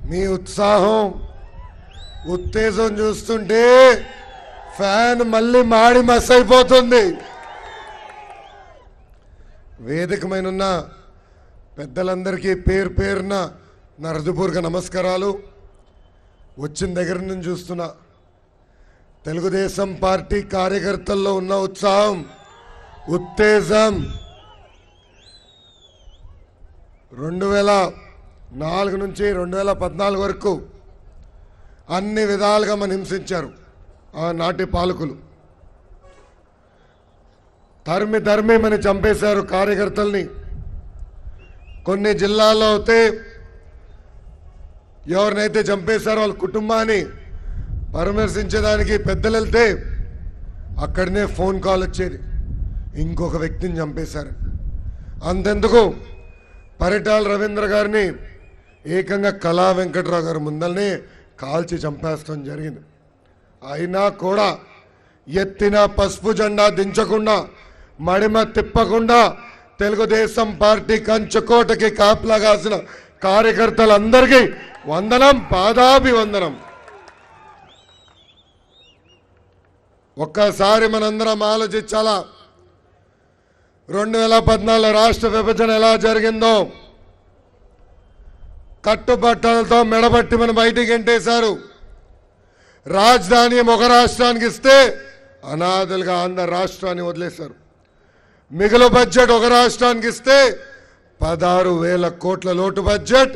మీ ఉత్సాహం ఉత్తేజం చూస్తుంటే ఫ్యాన్ మళ్ళీ మాడి మస్ అయిపోతుంది. వేదికమైన పెద్దలందరికీ పేరు పేరున నా హృదయపూర్వక నమస్కారాలు. వచ్చిన దగ్గర నుంచి చూస్తున్నా తెలుగుదేశం పార్టీ కార్యకర్తల్లో ఉన్న ఉత్సాహం ఉత్తేజం 2004 నుంచి 2014 వరకు అన్ని విధాలుగా మనం హింసించారు. ఆనాటి పాలకులు తరిమి మనం చంపేశారు కార్యకర్తల్ని. కొన్ని జిల్లాల్లో అయితే ఎవరినైతే చంపేశారో వాళ్ళ కుటుంబాన్ని పరామర్శించడానికి పెద్దలు వెళ్తే అక్కడనే ఫోన్ కాల్ వచ్చేది, ఇంకొక వ్యక్తిని చంపేశారు. అంతెందుకు పరిటాల రవీంద్ర గారిని ఏకంగా కళా వెంకట్రావు గారి ముందల్ని కాల్చి చంపేస్తాం జరిగింది. అయినా కూడా ఎత్తిన పసుపు జెండా దించకుండా మడిమ తిప్పకుండా తెలుగుదేశం పార్టీ కంచుకోటకి కాపలా కాసిన కార్యకర్తలందరికీ వందనం, పాదాభివందనం. ఒక్కసారి మనందరం ఆలోచించాలా, 2014 రాష్ట్ర విభజన ఎలా జరిగిందో కట్టుబట్టలతో మెడబట్టి మనం బయటికి ఎంటేశారు. రాజధాని ఒక రాష్ట్రానికి ఇస్తే అనాథలుగా ఆంధ్ర రాష్ట్రాన్ని వదిలేశారు. మిగులు బడ్జెట్ ఒక రాష్ట్రానికి ఇస్తే 16,000 కోట్ల లోటు బడ్జెట్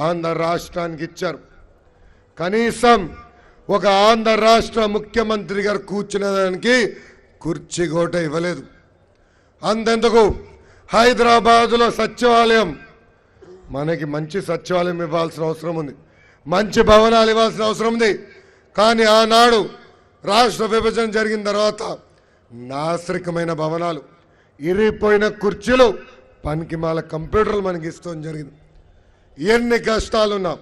ఆంధ్ర రాష్ట్రానికి ఇచ్చారు. కనీసం ఒక ఆంధ్ర రాష్ట్ర ముఖ్యమంత్రి గారు కూర్చునేదానికి కుర్చీ గోట ఇవ్వలేదు. అంతెందుకు హైదరాబాదులో సచివాలయం, మనకి మంచి సచివాలయం ఇవ్వాల్సిన అవసరం ఉంది, మంచి భవనాలు ఇవ్వాల్సిన అవసరం ఉంది. కానీ ఆనాడు రాష్ట్ర విభజన జరిగిన తర్వాత నాశరికమైన భవనాలు, ఇరిగిపోయిన కుర్చీలు, పనికిమాల కంప్యూటర్లు మనకి ఇస్తాం జరిగింది. ఎన్ని కష్టాలున్నా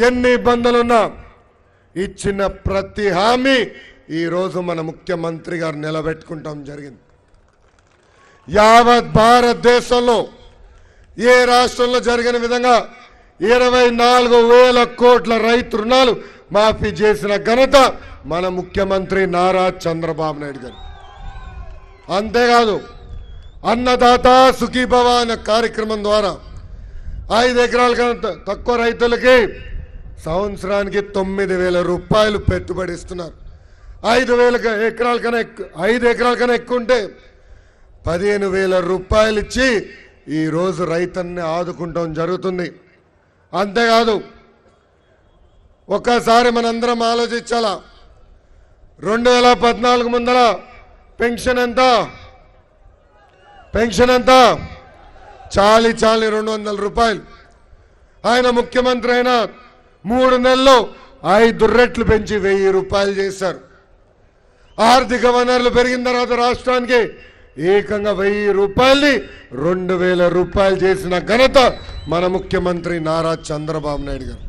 ఎన్ని ఇబ్బందులున్నా ఇచ్చిన ప్రతి హామీ ఈరోజు మన ముఖ్యమంత్రి గారు నిలబెట్టుకుంటాం జరిగింది. యావత్ భారతదేశంలో ఏ రాష్ట్రంలో జరిగిన విధంగా 24,000 కోట్ల రైతు రుణాలు మాఫీ చేసిన ఘనత మన ముఖ్యమంత్రి నారా చంద్రబాబు నాయుడు గారు. అంతేకాదు అన్నదాత సుఖీభవ అనే కార్యక్రమం ద్వారా 5 ఎకరాల కన్నా తక్కువ రైతులకి సంవత్సరానికి 9,000 రూపాయలు పెట్టుబడి ఇస్తున్నారు. 5 ఎకరాల కన్నా ఎక్కువ ఉంటే 15,000 రూపాయలు ఇచ్చి ఈరోజు రైతుల్ని ఆదుకుంటాం జరుగుతుంది. అంతేకాదు ఒక్కసారి మనందరం ఆలోచించాలా, 2014 ముందర పెన్షన్ ఎంత చాలి 200 రూపాయలు. ఆయన ముఖ్యమంత్రి అయిన 3 నెలల్లో 5 రెట్లు పెంచి 1000 రూపాయలు చేశారు. ఆర్థిక వనరులు పెరిగిన తర్వాత రాష్ట్రానికి ఏకంగా 1000 రూపాయల్ని 2,000 రూపాయలు చేసిన ఘనత మన ముఖ్యమంత్రి నారా చంద్రబాబు నాయుడు గారు.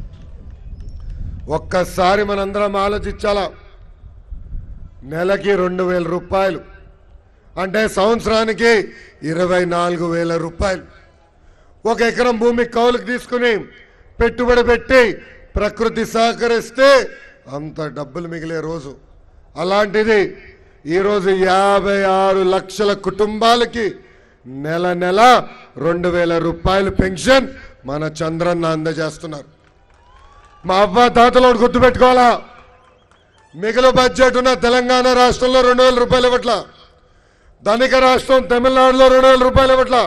ఒక్కసారి మనందరం ఆలోచించాలా, నెలకి 2,000 రూపాయలు అంటే సంవత్సరానికి 24,000 రూపాయలు. 1 ఎకరం భూమి కౌలుకు తీసుకుని పెట్టుబడి పెట్టి ప్రకృతి సహకరిస్తే అంత డబ్బులు మిగిలే రోజు. అలాంటిది ఈరోజు 56 లక్షల కుటుంబాలకి నెల 2,000 రూపాయలు పెన్షన్ మన చంద్రన్న అందజేస్తున్నారు. మా అవ్వ తాతలో గుర్తుపెట్టుకోవాలా, మిగులు బడ్జెట్ ఉన్న తెలంగాణ రాష్ట్రంలో 2,000 రూపాయలు ఇవ్వట్లా, ధనిక రాష్ట్రం తమిళనాడులో 2,000 రూపాయలు ఇవ్వట్లా,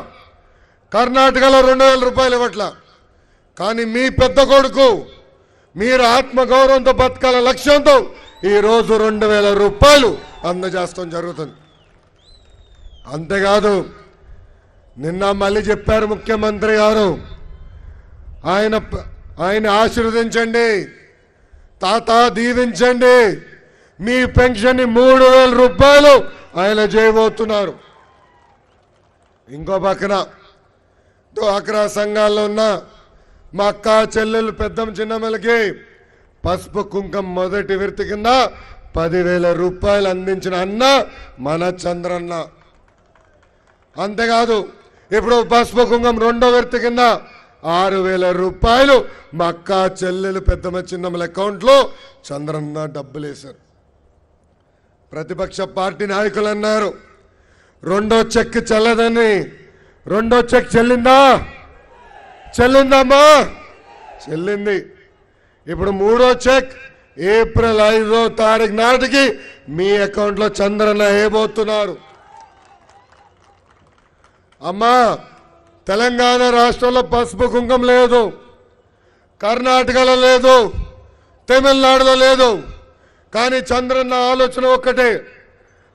కర్ణాటకలో 2,000 రూపాయలు ఇవ్వట్లా. కానీ మీ పెద్ద కొడుకు మీరు ఆత్మగౌరవంతో బతకాల లక్ష్యంతో ఈరోజు 2,000 రూపాయలు అందజేస్తాం జరుగుతుంది. అంతేకాదు నిన్న మళ్ళీ చెప్పారు ముఖ్యమంత్రి గారు, ఆయన ఆశీర్వదించండి, తాత దీవించండి, మీ పెన్షన్ 3,000 రూపాయలు ఆయన చేయబోతున్నారు. ఇంకో పక్కన డ్వాక్రా సంఘాల్లో ఉన్న మా అక్క చెల్లెలు పెద్దమ్మ చిన్నమ్మలకి పసుపు కుంకం మొదటి విడత కింద 10,000 రూపాయలు అందించిన అన్న మన చంద్రన్న. అంతేకాదు ఇప్పుడు పసుపు కుంకం 2వ విడత కింద 6,000 రూపాయలు మా అక్క చెల్లెలు పెద్దమ్మ చిన్నమ్మల అకౌంట్లో చంద్రన్న డబ్బులు వేశారు. ప్రతిపక్ష పార్టీ నాయకులు అన్నారు రెండో చెక్ చెల్లదని. రెండో చెక్ చెల్లిందమ్మా? చెల్లింది. ఇప్పుడు మూడో చెక్ ఏప్రిల్ 5వ తారీఖు నాటికి మీ అకౌంట్లో చంద్రన్న వేయబోతున్నారు. అమ్మా, తెలంగాణ రాష్ట్రంలో పసుపు కుంకుమ లేదు, కర్ణాటకలో లేదు, తమిళనాడులో లేదు. కానీ చంద్రన్న ఆలోచన ఒక్కటే,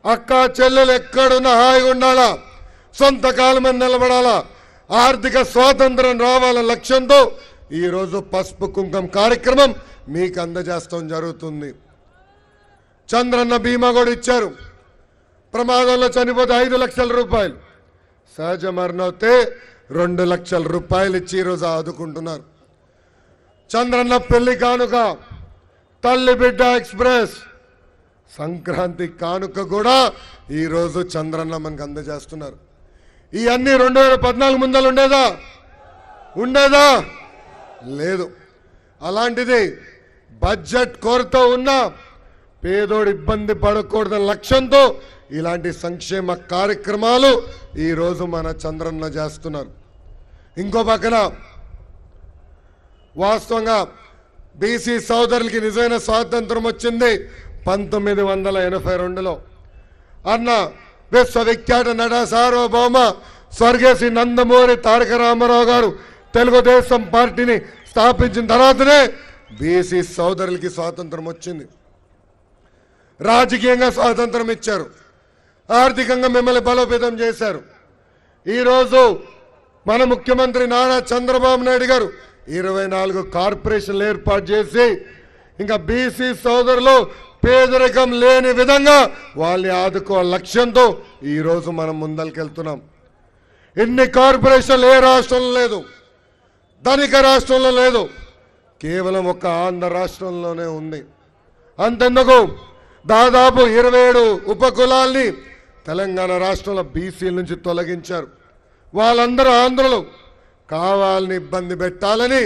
అక్క చెల్లెలు ఎక్కడున్నా హాయిగా ఉండాలా, సొంత కాలం మీద నిలబడాలా, ఆర్థిక స్వాతంత్రం రావాలన్న లక్ష్యంతో ఈరోజు పసుపు కుంకుమ కార్యక్రమం మీకు అందజేస్తాం జరుగుతుంది. చంద్రన్న బీమా కూడా ఇచ్చారు. ప్రమాదంలో చనిపోతే 5 లక్షల రూపాయలు, సహజ మరణం అయితే 2 లక్షల రూపాయలు ఇచ్చి ఈరోజు ఆదుకుంటున్నారు. చంద్రన్న పెళ్లి కానుక, తల్లి బిడ్డ ఎక్స్ప్రెస్, సంక్రాంతి కానుక కూడా ఈరోజు చంద్రన్న మనకు అందజేస్తున్నారు. ఇవన్నీ 2014 ముందర ఉండేదా? లేదు. అలాంటిది బడ్జెట్ కొరత ఉన్న పేదోడు ఇబ్బంది పడకూడదన్న లక్ష్యంతో ఇలాంటి సంక్షేమ కార్యక్రమాలు ఈరోజు మన చంద్రన్న చేస్తున్నారు. ఇంకో పక్కన వాస్తవంగా బీసీ సోదరులకి నిజమైన స్వాతంత్రం వచ్చింది 1982లో. అన్న విశ్వవిఖ్యాత నట సార్వభౌమ స్వర్గశ్రీ నందమూరి తారక రామారావు గారు తెలుగుదేశం పార్టీని స్థాపించిన తర్వాతనే బీసీ సోదరులకి స్వాతంత్రం వచ్చింది. రాజకీయంగా స్వాతంత్రం ఇచ్చారు, ఆర్థికంగా మిమ్మల్ని బలోపేతం చేశారు. ఈరోజు మన ముఖ్యమంత్రి నారా చంద్రబాబు నాయుడు గారు 24 కార్పొరేషన్లు ఏర్పాటు చేసి ఇంకా బీసీ సోదరులు పేదరికం లేని విధంగా వాళ్ళని ఆదుకో లక్ష్యంతో ఈరోజు మనం ముందరికెళ్తున్నాం. ఇన్ని కార్పొరేషన్లు ఏ రాష్ట్రంలో లేదు, ధనిక రాష్ట్రంలో లేదు, కేవలం ఒక ఆంధ్ర రాష్ట్రంలోనే ఉంది. అంతెందుకు దాదాపు 27 ఉపకులాల్ని తెలంగాణ రాష్ట్రంలో బీసీల నుంచి తొలగించారు. వాళ్ళందరూ ఆంధ్రలో కావాలని ఇబ్బంది పెట్టాలని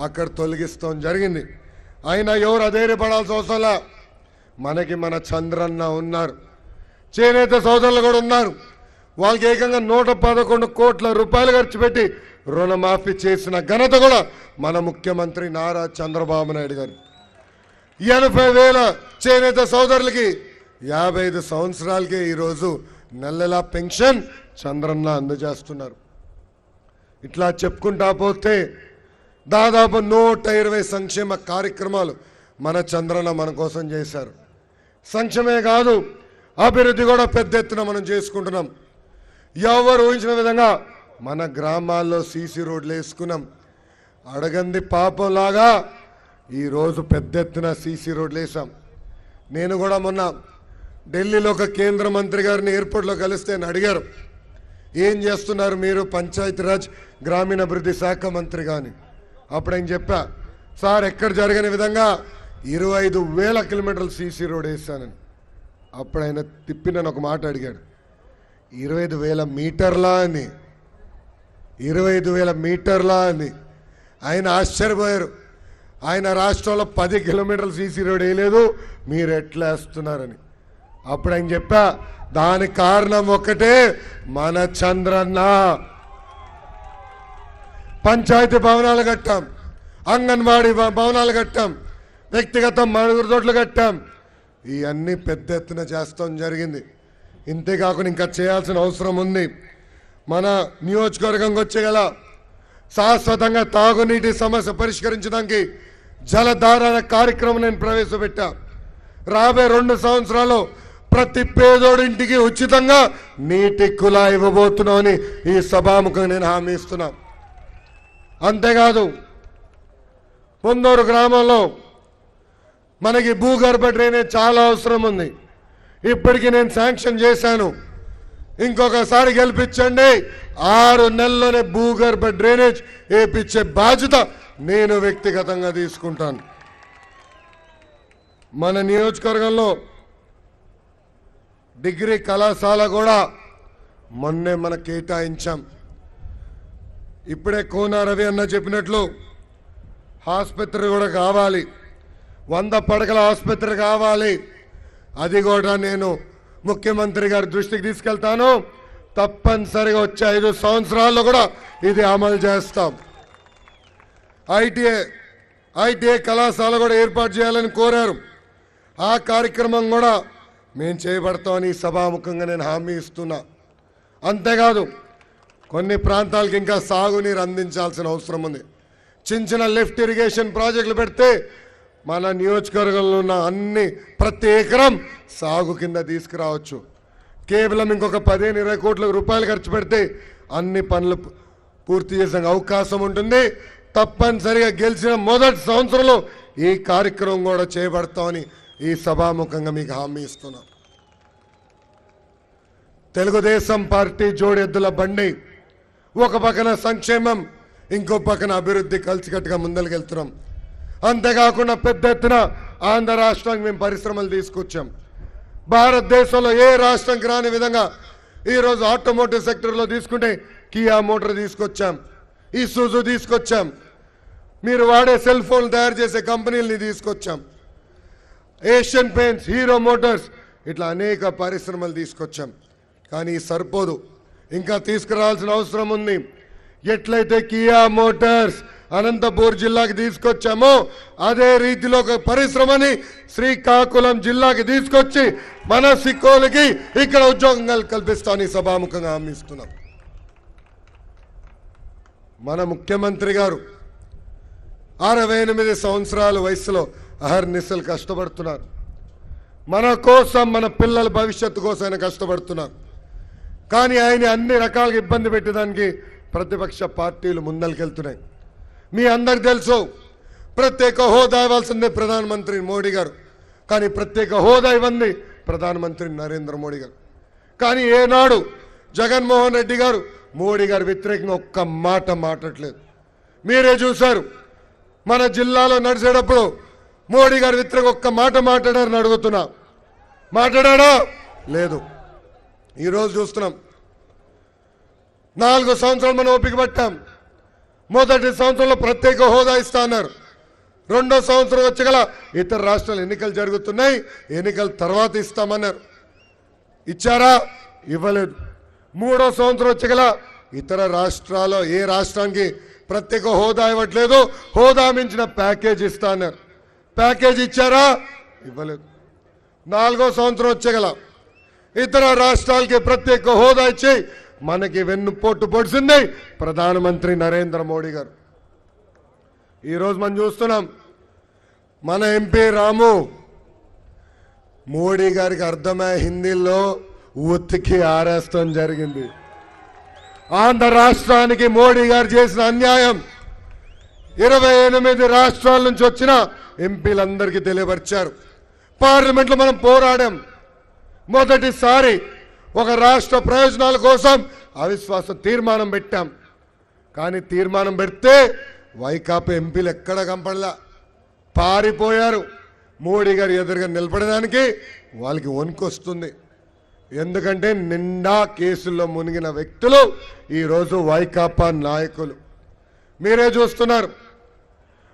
అక్కడ తొలగిస్తాం జరిగింది. అయినా ఎవరు అధైర్యపడాల్సిన అవసరంలా, మనకి మన చంద్రన్న ఉన్నారు, చేనేత సోదరులు కూడా ఉన్నారు. వాళ్ళకి ఏకంగా 111 కోట్ల రూపాయలు ఖర్చు పెట్టి రుణమాఫీ చేసిన ఘనత కూడా మన ముఖ్యమంత్రి నారా చంద్రబాబు నాయుడు గారు. 80,000 చేనేత సోదరులకి 55 సంవత్సరాలకే ఈరోజు నెలలా పెన్షన్ చంద్రన్న అందజేస్తున్నారు. ఇట్లా చెప్పుకుంటా పోతే దాదాపు 120 సంక్షేమ కార్యక్రమాలు మన చంద్రన్న మన కోసం చేశారు. సంక్షేమే కాదు, అభివృద్ధి కూడా పెద్ద ఎత్తున మనం చేసుకుంటున్నాం. ఎవరు ఊహించిన విధంగా మన గ్రామాల్లో సీసీ రోడ్లు వేసుకున్నాం. అడగంది పాపంలాగా ఈరోజు పెద్ద ఎత్తున సీసీ రోడ్లు వేసాం. నేను కూడా మొన్న ఢిల్లీలో ఒక కేంద్ర మంత్రి గారిని ఎయిర్పోర్ట్లో కలిస్తే అడిగారు, ఏం చేస్తున్నారు మీరు పంచాయతీరాజ్ గ్రామీణాభివృద్ధి శాఖ మంత్రి కానీ? అప్పుడు ఆయన చెప్పా, సార్ ఎక్కడ జరగని విధంగా 25,000 కిలోమీటర్లు సీసీ రోడ్ వేసానని. అప్పుడు ఆయన తిప్పి నన్ను ఒక మాట అడిగాడు, 25,000 మీటర్లా అని. 25,000 మీటర్లా అని. ఆయన ఆశ్చర్యపోయారు. ఆయన రాష్ట్రంలో 10 కిలోమీటర్లు సీసీ రోడ్ వేయలేదు, మీరు ఎట్లా వేస్తున్నారని. అప్పుడు ఆయన చెప్పా, దానికి కారణం ఒకటే, మన చంద్రన్న. పంచాయతీ భవనాలు కట్టాం, అంగన్వాడీ భవనాలు కట్టాం, వ్యక్తిగత మరుగుదొడ్లు కట్టాం. ఇవన్నీ పెద్ద ఎత్తున చేస్తాం జరిగింది. ఇంతేకాకుండా ఇంకా చేయాల్సిన అవసరం ఉంది. మన నియోజకవర్గంకి వచ్చేగల శాశ్వతంగా తాగునీటి సమస్య పరిష్కరించడానికి జలధార కార్యక్రమం నేను ప్రవేశపెట్టా. రాబోయే 2 సంవత్సరాలు ప్రతి పేదోడింటికి ఉచితంగా నీటి కుళా ఇవ్వబోతున్నామని ఈ సభాముఖంగా నేను హామీ ఇస్తున్నా. అంతేకాదు, పొందూరు గ్రామంలో మనకి భూగర్భ డ్రైనేజ్ చాలా అవసరం ఉంది. ఇప్పటికీ నేను శాంక్షన్ చేశాను. ఇంకొకసారి గెలిపించండి, 6 నెలల్లోనే భూగర్భ డ్రైనేజ్ వేయించే బాధ్యత నేను వ్యక్తిగతంగా తీసుకుంటాను. మన నియోజకవర్గంలో డిగ్రీ కళాశాల కూడా మొన్నే మనం కేటాయించాం. ఇప్పుడే కోన రవి అన్న చెప్పినట్లు ఆసుపత్రి కూడా కావాలి, 100 పడకల ఆసుపత్రి కావాలి. అది కూడా నేను ముఖ్యమంత్రి గారి దృష్టికి తీసుకెళ్తాను. తప్పనిసరిగా వచ్చే 5 సంవత్సరాల్లో కూడా ఇది అమలు చేస్తాం. ఐటీఐ కళాశాల కూడా ఏర్పాటు చేయాలని కోరారు. ఆ కార్యక్రమం కూడా మేము చేయబడతామని సభాముఖంగా నేను హామీ ఇస్తున్నా. అంతేకాదు కొన్ని ప్రాంతాలకు ఇంకా సాగునీరు అందించాల్సిన అవసరం ఉంది. చిన్న లిఫ్ట్ ఇరిగేషన్ ప్రాజెక్టులు పెడితే మన నియోజకవర్గంలో ఉన్న ప్రతి ఎకరం సాగు కింద తీసుకురావచ్చు. కేవలం ఇంకొక 15-20 కోట్ల రూపాయలు ఖర్చు పెడితే అన్ని పనులు పూర్తి చేసే అవకాశం ఉంటుంది. తప్పనిసరిగా గెలిచిన మొదటి సంవత్సరంలో ఈ కార్యక్రమం కూడా చేయబడతామని ఈ సభాముఖంగా మీకు హామీ ఇస్తున్నా. తెలుగుదేశం పార్టీ జోడెద్దుల బండి, ఒక పక్కన సంక్షేమం, ఇంకో పక్కన అభివృద్ధి కలిసికట్టుగా ముందరికెళ్తున్నాం. అంతేకాకుండా పెద్ద ఎత్తున ఆంధ్ర రాష్ట్రానికి మేము పరిశ్రమలు తీసుకొచ్చాం. భారతదేశంలో ఏ రాష్ట్రంకి రాని విధంగా ఈరోజు ఆటోమోటివ్ సెక్టర్లో తీసుకుంటే కియా మోటార్ తీసుకొచ్చాం, ఇసుజు తీసుకొచ్చాం, మీరు వాడే సెల్ ఫోన్ తయారు చేసే కంపెనీలని తీసుకొచ్చాం, ఏషియన్ పెయింట్స్, హీరో మోటార్స్, ఇట్లా అనేక పరిశ్రమలు తీసుకొచ్చాం. కానీ సరిపోదు, ఇంకా తీసుకురావాల్సిన అవసరం ఉంది. ఎట్లయితే కియా మోటార్స్ అనంతపూర్ జిల్లాకి తీసుకొచ్చామో అదే రీతిలో ఒక పరిశ్రమని శ్రీకాకుళం జిల్లాకి తీసుకొచ్చి మన సిక్కోలకి ఇక్కడ ఉద్యోగాలు కల్పిస్తామని సభాముఖంగా హామీ ఇస్తున్నాం. మన ముఖ్యమంత్రి గారు 68 సంవత్సరాల వయసులో అహర్నిశలు కష్టపడుతున్నారు. మన కోసం, మన పిల్లల భవిష్యత్తు కోసం ఆయన కష్టపడుతున్నారు. కానీ ఆయన అన్ని రకాలుగా ఇబ్బంది పెట్టడానికి ప్రతిపక్ష పార్టీలు ముందరికెళ్తున్నాయి. మీ అందరికి తెలుసు, ప్రత్యేక హోదా ఇవ్వాల్సిందే ప్రధానమంత్రి మోడీ గారు, కానీ ప్రత్యేక హోదా ఇవ్వండి ప్రధానమంత్రి నరేంద్ర మోడీ గారు. కానీ ఏనాడు జగన్మోహన్ రెడ్డి గారు మోడీ గారు వ్యతిరేకంగా ఒక్క మాట మాట్లాడలేదు. మీరే చూశారు, మన జిల్లాలో నడిచేటప్పుడు మోడీ గారు వ్యతిరేక ఒక్క మాట మాట్లాడారని అడుగుతున్నా. మాట్లాడా? లేదు. ఈరోజు చూస్తున్నాం, 4 సంవత్సరాలు మనం ఓపిక పట్టాం. మొదటి సంవత్సరంలో ప్రత్యేక హోదా ఇస్తా అన్నారు. 2వ సంవత్సరం వచ్చగల ఇతర రాష్ట్రాలు ఎన్నికలు జరుగుతున్నాయి, ఎన్నికల తర్వాత ఇస్తామన్నారు. ఇచ్చారా? ఇవ్వలేదు. 3వ సంవత్సరం వచ్చగల ఇతర రాష్ట్రాల్లో ఏ రాష్ట్రానికి ప్రత్యేక హోదా ఇవ్వట్లేదు, హోదా మించిన ప్యాకేజ్ ఇస్తా అన్నారు. ప్యాకేజ్ ఇచ్చారా? ఇవ్వలేదు. 4వ సంవత్సరం వచ్చగల ఇతర రాష్ట్రాలకి ప్రత్యేక హోదా ఇచ్చి మనకి వెన్నుపోటు పొడిచింది ప్రధానమంత్రి నరేంద్ర మోడీ గారు. ఈరోజు మనం చూస్తున్నాం, మన ఎంపీ రాము మోడీ గారికి అర్థమయ్యే హిందీలో ఉతికి ఆరేస్తాం జరిగింది. ఆంధ్ర రాష్ట్రానికి మోడీ గారు చేసిన అన్యాయం 28 రాష్ట్రాల నుంచి వచ్చిన ఎంపీలందరికీ తెలియపరిచారు. పార్లమెంట్లో మనం పోరాడాం. మొదటిసారి ఒక రాష్ట్ర ప్రయోజనాల కోసం అవిశ్వాస తీర్మానం పెట్టాం. కానీ తీర్మానం పెడితే వైకాపా ఎంపీలు ఎక్కడ కంపడలా, పారిపోయారు. మోడీ గారు ఎదురుగా నిలబడడానికి వాళ్ళకి వణుకొస్తుంది. ఎందుకంటే నిండా కేసుల్లో మునిగిన వ్యక్తులు ఈరోజు వైకాపా నాయకులు. మీరే చూస్తున్నారు,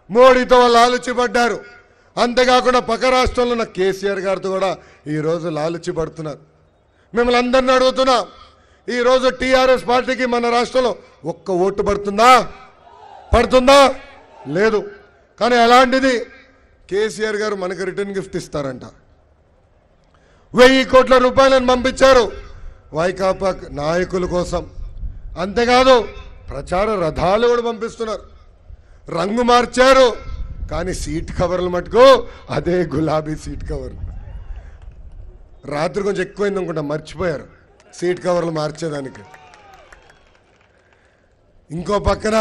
మోడీతో వాళ్ళు లాలుచిపడ్డారు. అంతేకాకుండా పక్క రాష్ట్రంలో ఉన్న కేసీఆర్ గారితో కూడా ఈరోజు లాలుచిపడుతున్నారు. మిమ్మల్ని అందరినీ అడుగుతున్నా, ఈరోజు టీఆర్ఎస్ పార్టీకి మన రాష్ట్రంలో ఒక్క ఓటు పడుతుందా? లేదు. కానీ అలాంటిది కేసీఆర్ గారు మనకు రిటర్న్ గిఫ్ట్ ఇస్తారంట. 1000 కోట్ల రూపాయలను పంపించారు వైకాపా నాయకుల కోసం. అంతేకాదు ప్రచార రథాలు కూడా పంపిస్తున్నారు. రంగు మార్చారు, కానీ సీట్ కవర్లు మటుకు అదే గులాబీ సీట్ కవర్. రాత్రి కొంచెం ఎక్కువైంది అనుకుంటా, మర్చిపోయారు సీట్ కవర్లు మార్చేదానికి. ఇంకో పక్కన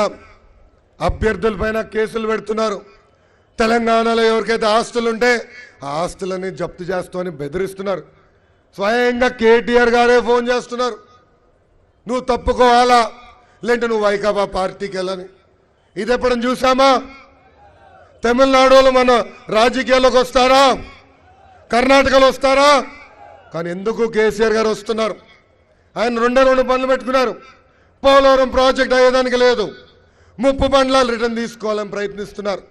అభ్యర్థులపైన కేసులు పెడుతున్నారు. తెలంగాణలో ఎవరికైతే ఆస్తులు ఉంటే ఆ ఆస్తులని జప్తు చేస్తామని బెదిరిస్తున్నారు. స్వయంగా కేటీఆర్ గారే ఫోన్ చేస్తున్నారు, నువ్వు తప్పుకోవాలా, లేదంటే నువ్వు వైకాపా పార్టీకి వెళ్ళని. ఇది ఎప్పుడని చూసామా? తమిళనాడులో మన రాజకీయాల్లోకి వస్తారా? కర్ణాటకలో వస్తారా? కానీ ఎందుకు కేసీఆర్ గారు వస్తున్నారు? ఆయన 2 పనులు పెట్టుకున్నారు. పోలవరం ప్రాజెక్ట్ అయ్యేదానికి లేదు, ముప్పు మండలాలు రిటర్న్ తీసుకోవాలని ప్రయత్నిస్తున్నారు.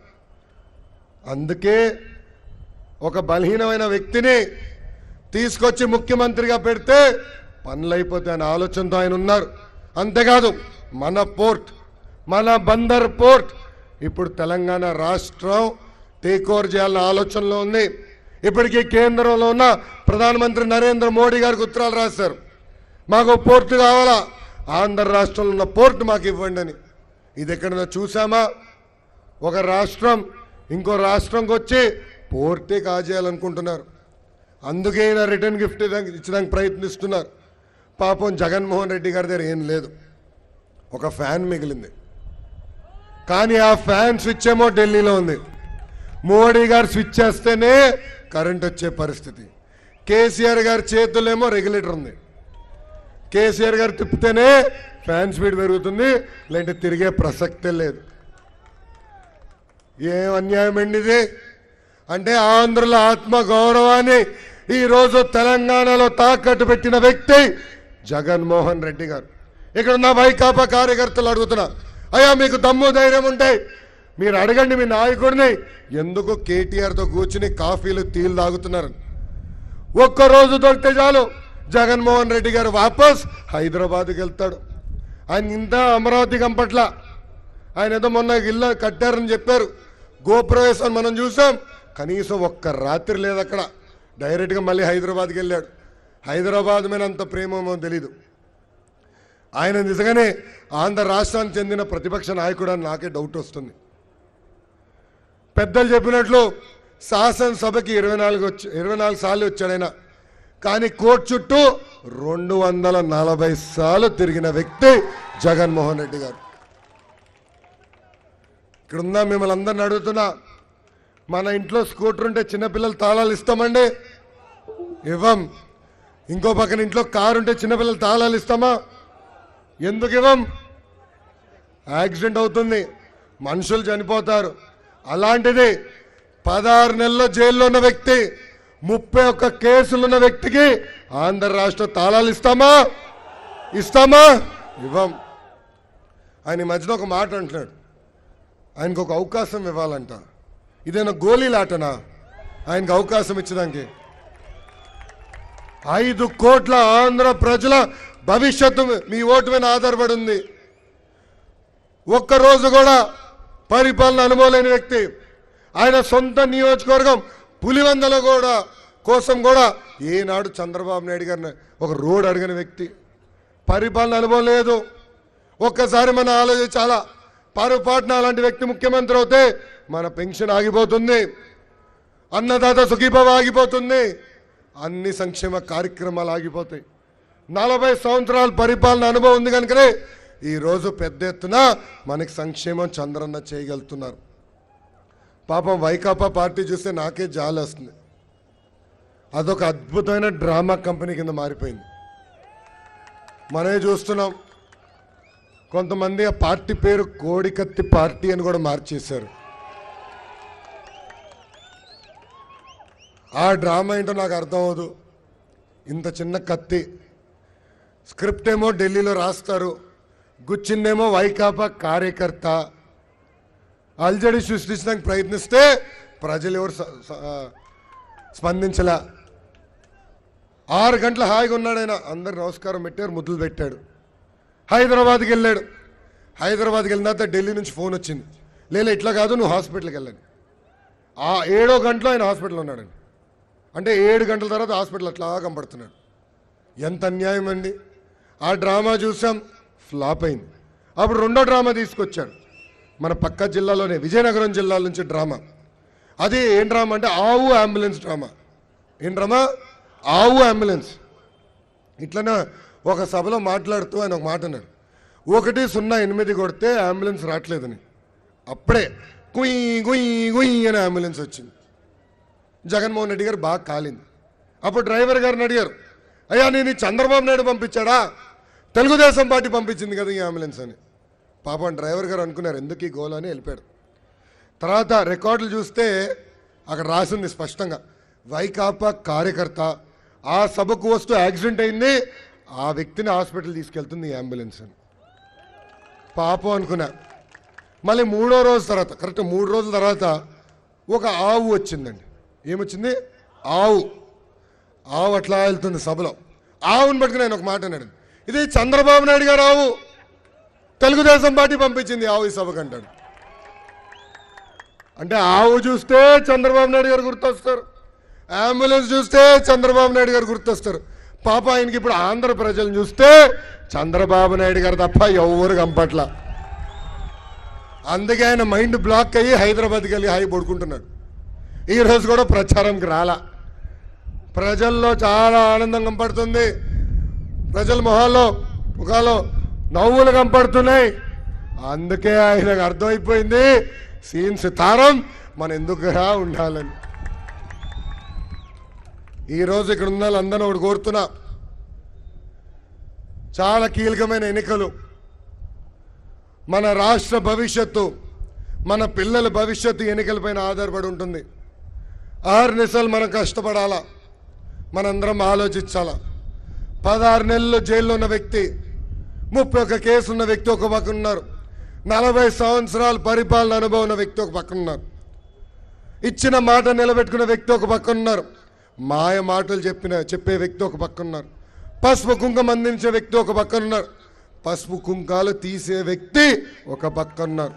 అందుకే ఒక బలహీనమైన వ్యక్తిని తీసుకొచ్చి ముఖ్యమంత్రిగా పెడితే పనులు అయిపోతాయనే ఆలోచనతో ఆయన ఉన్నారు. అంతేకాదు మన పోర్ట్, మన బందర్ పోర్ట్ ఇప్పుడు తెలంగాణ రాష్ట్రం టేక్ ఓవర్ చేయాలన్న ఆలోచనలో ఉంది. ఇప్పటికీ కేంద్రంలో ఉన్న ప్రధానమంత్రి నరేంద్ర మోడీ గారికి ఉత్తరాలు రాశారు, మాకు పోర్టు కావాలా, ఆంధ్ర రాష్ట్రంలో ఉన్న పోర్టు మాకు ఇవ్వండి అని. ఇది ఎక్కడైనా చూసామా? ఒక రాష్ట్రం ఇంకో రాష్ట్రంకి వచ్చి పోర్టే కాజేయాలనుకుంటున్నారు. అందుకే ఈయన రిటర్న్ గిఫ్ట్ ఇచ్చడానికి ప్రయత్నిస్తున్నారు. పాపం జగన్మోహన్ రెడ్డి గారి దగ్గర ఏం లేదు, ఒక ఫ్యాన్ మిగిలింది. కానీ ఆ ఫ్యాన్ స్విచ్ ఏమో ఢిల్లీలో ఉంది. మోడీ గారు స్విచ్ చేస్తేనే కరెంట్ వచ్చే పరిస్థితి. కేసీఆర్ గారి చేతులేమో రెగ్యులేటర్ ఉంది. కేసీఆర్ గారు తిప్పితేనే ఫ్యాన్ స్పీడ్ పెరుగుతుంది, లేదంటే తిరిగే ప్రసక్తే లేదు. ఏం అన్యాయం అండి ఇది? అంటే ఆంధ్రుల ఆత్మ గౌరవాన్ని ఈరోజు తెలంగాణలో తాకట్టు పెట్టిన వ్యక్తి జగన్మోహన్ రెడ్డి గారు. ఇక్కడ ఉన్న వైకాపా కార్యకర్తలు అడుగుతున్నా, అయ్యా మీకు దమ్ము ధైర్యం ఉంటే మీరు అడగండి మీ నాయకుడిని, ఎందుకు కేటీఆర్తో కూర్చుని కాఫీలు టీలు తాగుతున్నారు? ఒక్కరోజు దొరికితే చాలు జగన్మోహన్ రెడ్డి గారు వాపస్ హైదరాబాద్కి వెళ్తాడు. ఆయన ఇంత అమరావతి కంపట్ల, ఆయన ఏదో మొన్న ఇల్లు కట్టారని చెప్పారు, గోప్రవేశం మనం చూసాం, కనీసం ఒక్క రాత్రి లేదు అక్కడ. డైరెక్ట్గా మళ్ళీ హైదరాబాద్కి వెళ్ళాడు. హైదరాబాద్ మీద అంత ప్రేమేమో తెలీదు. ఆయన నిజంగానే ఆంధ్ర రాష్ట్రానికి చెందిన ప్రతిపక్ష నాయకుడు అని నాకే డౌట్ వస్తుంది. పెద్దలు చెప్పినట్లు శాసనసభకి 24 సార్లు వచ్చాడు ఆయన, కానీ కోర్టు చుట్టూ 240 సార్లు తిరిగిన వ్యక్తి జగన్మోహన్ రెడ్డి గారు. ఇక్కడున్నా మిమ్మల్ని అందరిని అడుగుతున్నా, మన ఇంట్లో స్కూటర్ ఉంటే చిన్నపిల్లలు తాళాలు ఇస్తామండి? ఇవ్వం. ఇంకో పక్కన ఇంట్లో కారు ఉంటే చిన్నపిల్లలు తాళాలు ఇస్తామా? ఎందుకు ఇవ్వం? యాక్సిడెంట్ అవుతుంది, మనుషులు చనిపోతారు. అలాంటిది 16 నెలల్లో జైల్లో ఉన్న వ్యక్తి, 31 కేసులున్న వ్యక్తికి ఆంధ్ర రాష్ట్ర తాళాలు ఇస్తామా? ఇవ్వం. ఆయన ఈ మధ్యన ఒక మాట అంటున్నాడు, ఆయనకు ఒక అవకాశం ఇవ్వాలంట. ఇదేనా గోళీలాటనా ఆయనకు అవకాశం ఇచ్చడానికి? 5 కోట్ల ఆంధ్ర ప్రజల భవిష్యత్తు మీ ఓటు మీద ఆధారపడి ఉంది. ఒక్కరోజు కూడా పరిపాలన అనుభవం లేని వ్యక్తి, ఆయన సొంత నియోజకవర్గం పులివెందుల కోసం కూడా ఏనాడు చంద్రబాబు నాయుడు గారిని ఒక రోడ్ అడిగిన వ్యక్తి, పరిపాలన అనుభవం లేదు. ఒక్కసారి మన ఆలోచించాలా, పొరపాటున అలాంటి వ్యక్తి ముఖ్యమంత్రి అవుతే మన పెన్షన్ ఆగిపోతుంది, అన్నదాత సుఖీభవ ఆగిపోతుంది, అన్ని సంక్షేమ కార్యక్రమాలు ఆగిపోతాయి. 40 సంవత్సరాల పరిపాలన అనుభవం ఉంది కనుకనే ఈరోజు పెద్ద ఎత్తున మనకి సంక్షేమం చంద్రన్న చేయగలుగుతున్నారు. పాపం వైకాపా పార్టీ చూస్తే నాకే జాలి వస్తుంది. అదొక అద్భుతమైన డ్రామా కంపెనీ కింద మారిపోయింది. మనమే చూస్తున్నాం, కొంతమంది ఆ పార్టీ పేరు కోడికత్తి పార్టీ అని కూడా మార్చేశారు. ఆ డ్రామా ఏంటో నాకు అర్థం అవదు. ఇంత చిన్న కత్తి, స్క్రిప్ట్ ఏమో ఢిల్లీలో రాస్తారు, గుచ్చిందేమో వైకాపా కార్యకర్త. అల్జడి సృష్టించడానికి ప్రయత్నిస్తే ప్రజలు ఎవరు స్పందించలా. 6 గంటల హాయిగా ఉన్నాడు ఆయన, అందరు నమస్కారం పెట్టారు, ముద్దులు పెట్టాడు. హైదరాబాద్కి వెళ్ళాడు. హైదరాబాద్కి వెళ్ళిన తర్వాత ఢిల్లీ నుంచి ఫోన్ వచ్చింది, లేదా ఇట్లా కాదు నువ్వు హాస్పిటల్కి వెళ్ళాలి. ఆ 7వ గంటలో ఆయన హాస్పిటల్లో ఉన్నాడండి. అంటే 7 గంటల తర్వాత హాస్పిటల్ అట్లా కనపడుతున్నాడు. ఎంత అన్యాయం అండి. ఆ డ్రామా చూసాం, ఫ్లాప్ అయింది. అప్పుడు 2వ డ్రామా తీసుకొచ్చాడు, మన పక్క జిల్లాలోనే విజయనగరం జిల్లా నుంచి డ్రామా. అది ఏం డ్రామా అంటే ఆవు అంబులెన్స్ డ్రామా. ఏం డ్రామా? ఆవు అంబులెన్స్. ఇట్లనే ఒక సభలో మాట్లాడుతూ ఆయన ఒక మాట అన్నాడు, 108 కొడితే అంబులెన్స్ రావట్లేదని. అప్పుడే గుయ్ గుయ్ గుయ్ అనే అంబులెన్స్ వచ్చింది. జగన్మోహన్ రెడ్డి గారు బాగా కాలింది. అప్పుడు డ్రైవర్ గారిని అడిగారు, అయ్యా నేను చంద్రబాబు నాయుడు పంపించాడా, తెలుగుదేశం పార్టీ పంపించింది కదా ఈ అంబులెన్స్ అని. పాపం డ్రైవర్ గారు అనుకున్నారు ఎందుకు ఈ గోల్ అని వెళ్ళిపోయాడు. తర్వాత రికార్డులు చూస్తే అక్కడ రాసింది స్పష్టంగా, వైకాపా కార్యకర్త ఆ సభకు వస్తూ యాక్సిడెంట్ అయింది, ఆ వ్యక్తిని హాస్పిటల్ తీసుకెళ్తుంది ఈ అంబులెన్స్ అని. పాపం అనుకున్నా. మళ్ళీ 3వ రోజు తర్వాత, కరెక్ట్ 3 రోజుల తర్వాత ఒక ఆవు వచ్చిందండి. ఏమొచ్చింది? ఆవు అట్లా వెళ్తుంది సభలో. ఆవుని పట్టుకుని ఆయన ఒక మాట అన్నాడు, ఇది చంద్రబాబు నాయుడు గారు ఆవు, తెలుగుదేశం పార్టీ పంపించింది ఆవు ఈ సభకు అంటాడు. అంటే ఆవు చూస్తే చంద్రబాబు నాయుడు గారు గుర్తొస్తారు, అంబులెన్స్ చూస్తే చంద్రబాబు నాయుడు గారు గుర్తొస్తారు. పాప ఆయనకి ఇప్పుడు ఆంధ్ర ప్రజలను చూస్తే చంద్రబాబు నాయుడు గారు తప్ప ఎవరు కంపట్ల. అందుకే ఆయన మైండ్ బ్లాక్ అయ్యి హైదరాబాద్కి వెళ్ళి హాయి పడుకుంటున్నాడు. ఈరోజు కూడా ప్రచారంకి రాలా. ప్రజల్లో చాలా ఆనందం కనపడుతుంది, ప్రజల ముఖాల్లో నవ్వులు కనపడుతున్నాయి. అందుకే ఆయనకు అర్థమైపోయింది సీన్ సితారం మనం ఎందుకురా ఉండాలని. ఈరోజు ఇక్కడ ఉన్న వాళ్ళందరూ ఒకటి కోరుతున్నా, చాలా కీలకమైన ఎన్నికలు. మన రాష్ట్ర భవిష్యత్తు, మన పిల్లల భవిష్యత్తు ఎన్నికలపైన ఆధారపడి ఉంటుంది. 6 నిమిషాలు మనం కష్టపడాలా, మనందరం ఆలోచించాలా. 16 నెలలు జైల్లో ఉన్న వ్యక్తి, 31 కేసు ఉన్న వ్యక్తి ఒక పక్కన ఉన్నారు, 40 సంవత్సరాలు పరిపాలన అనుభవం ఉన్న వ్యక్తి ఒక పక్కన ఉన్నారు, ఇచ్చిన మాట నిలబెట్టుకున్న వ్యక్తి ఒక పక్కన ఉన్నారు, మాయ మాటలు చెప్పే వ్యక్తి ఒక పక్కన ఉన్నారు, పసుపు కుంకుమ అందించే వ్యక్తి ఒక పక్కన ఉన్నారు, పసుపు కుంకాలు తీసే వ్యక్తి ఒక పక్కన ఉన్నారు.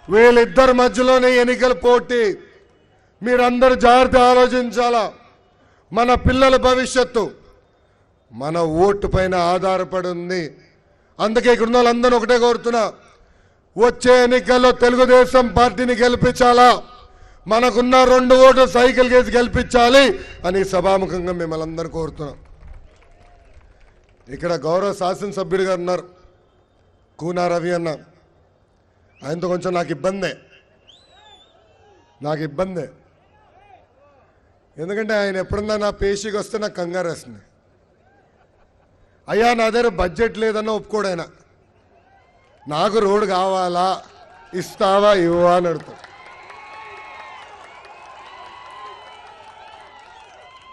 వీళ్ళిద్దరి మధ్యలోనే ఎన్నికల పోటీ. మీరందరూ జాగ్రత్త ఆలోచించాలా. మన పిల్లల భవిష్యత్తు మన ఓటు పైన ఆధారపడి ఉంది. అందుకే ఇక్కడ ఉన్న వాళ్ళందరూ ఒకటే కోరుతున్నా, వచ్చే ఎన్నికల్లో తెలుగుదేశం పార్టీని గెలిపించాలా, మనకున్న 2 ఓట్లు సైకిల్ కేసి గెలిపించాలి అని సభాముఖంగా మిమ్మల్ని అందరూ కోరుతున్నాం. ఇక్కడ గౌరవ శాసనసభ్యుడు గారు ఉన్నారు, కూనా రవి అన్న. ఆయనతో కొంచెం నాకు ఇబ్బందే, ఎందుకంటే ఆయన ఎప్పుడన్నా నా పేషీకి వస్తే నాకు కంగారు వేస్తుంది. అయ్యా నా దగ్గర బడ్జెట్ లేదన్నా ఒప్పుకోడు ఆయన. నాకు రోడ్డు కావాలా, ఇస్తావా ఇవ్వా అని అడుగుతాడు.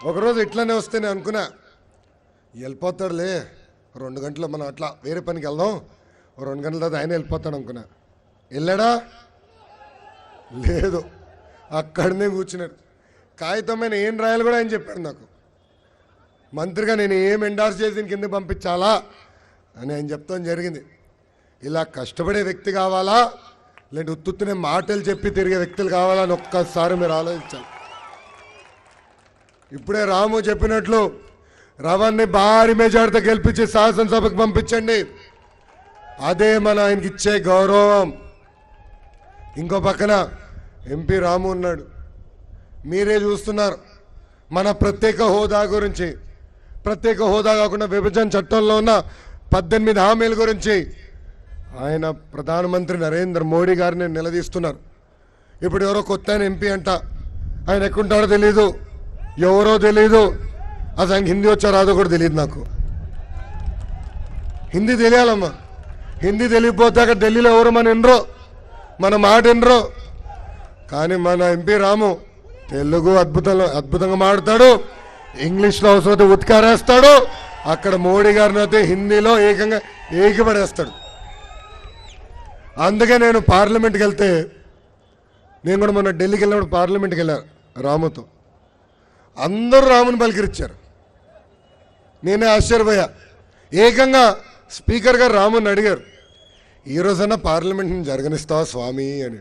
ఒకరోజు ఇట్లనే వస్తే నేను అనుకున్నా, వెళ్ళిపోతాడులే 2 గంటలు, మనం అట్లా వేరే పనికి వెళ్దాం, 2 గంటల తర్వాత ఆయన వెళ్ళిపోతాడు అనుకున్నా. వెళ్ళాడా? లేదు, అక్కడనే కూర్చున్నాడు. కాగితమైన ఏం రాయాలి కూడా ఆయన చెప్పాడు నాకు. మంత్రిగా నేను ఏం ఎండార్స్ చేసి కింద పంపించాలా అని ఆయన చెప్తాం జరిగింది. ఇలా కష్టపడే వ్యక్తి కావాలా, లేదంటే ఉత్తునే మాటలు చెప్పి తిరిగే వ్యక్తులు కావాలా అని ఒక్కసారి మీరు ఆలోచించాలి. ఇప్పుడే రాము చెప్పినట్లు రవణ్ని భారీ మెజార్టీతో గెలిపించి శాసనసభకు పంపించండి. అదే మన ఆయనకి ఇచ్చే గౌరవం. ఇంకో పక్కన ఎంపీ రాము ఉన్నాడు, మీరే చూస్తున్నారు. మన ప్రత్యేక హోదా గురించి, ప్రత్యేక హోదా కాకుండా విభజన చట్టంలో ఉన్న 18 హామీల గురించి ఆయన ప్రధానమంత్రి నరేంద్ర మోడీ గారిని నిలదీస్తున్నారు. ఇప్పుడు ఎవరో కొత్త ఎంపీ అంట, ఆయన ఎక్కడుంటాడో తెలీదు, ఎవరో తెలీదు, అసలు ఆయనకి హిందీ వచ్చా రాదో కూడా తెలియదు నాకు. హిందీ తెలియాలమ్మా, హిందీ తెలియకపోతే అక్కడ ఢిల్లీలో ఎవరు మన మాట వినరు. కానీ మన ఎంపీ రాము తెలుగు అద్భుతంగా మాట్లాడతాడు, ఇంగ్లీష్లో అవసరమైతే ఉత్కారేస్తాడు, అక్కడ మోడీ గారిని అయితే హిందీలో ఏకంగా ఏకిపడేస్తాడు. అందుకే నేను పార్లమెంట్కి వెళ్తే, నేను కూడా మొన్న ఢిల్లీకి వెళ్ళినప్పుడు పార్లమెంట్కి వెళ్ళాను రాముతో, అందరూ రాముని పలికిరిచ్చారు. నేనే ఆశ్చర్యపోయా. ఏకంగా స్పీకర్ గారు రాముని అడిగారు, ఈ రోజన్నా పార్లమెంట్ని జరగనిస్తావా స్వామి అని.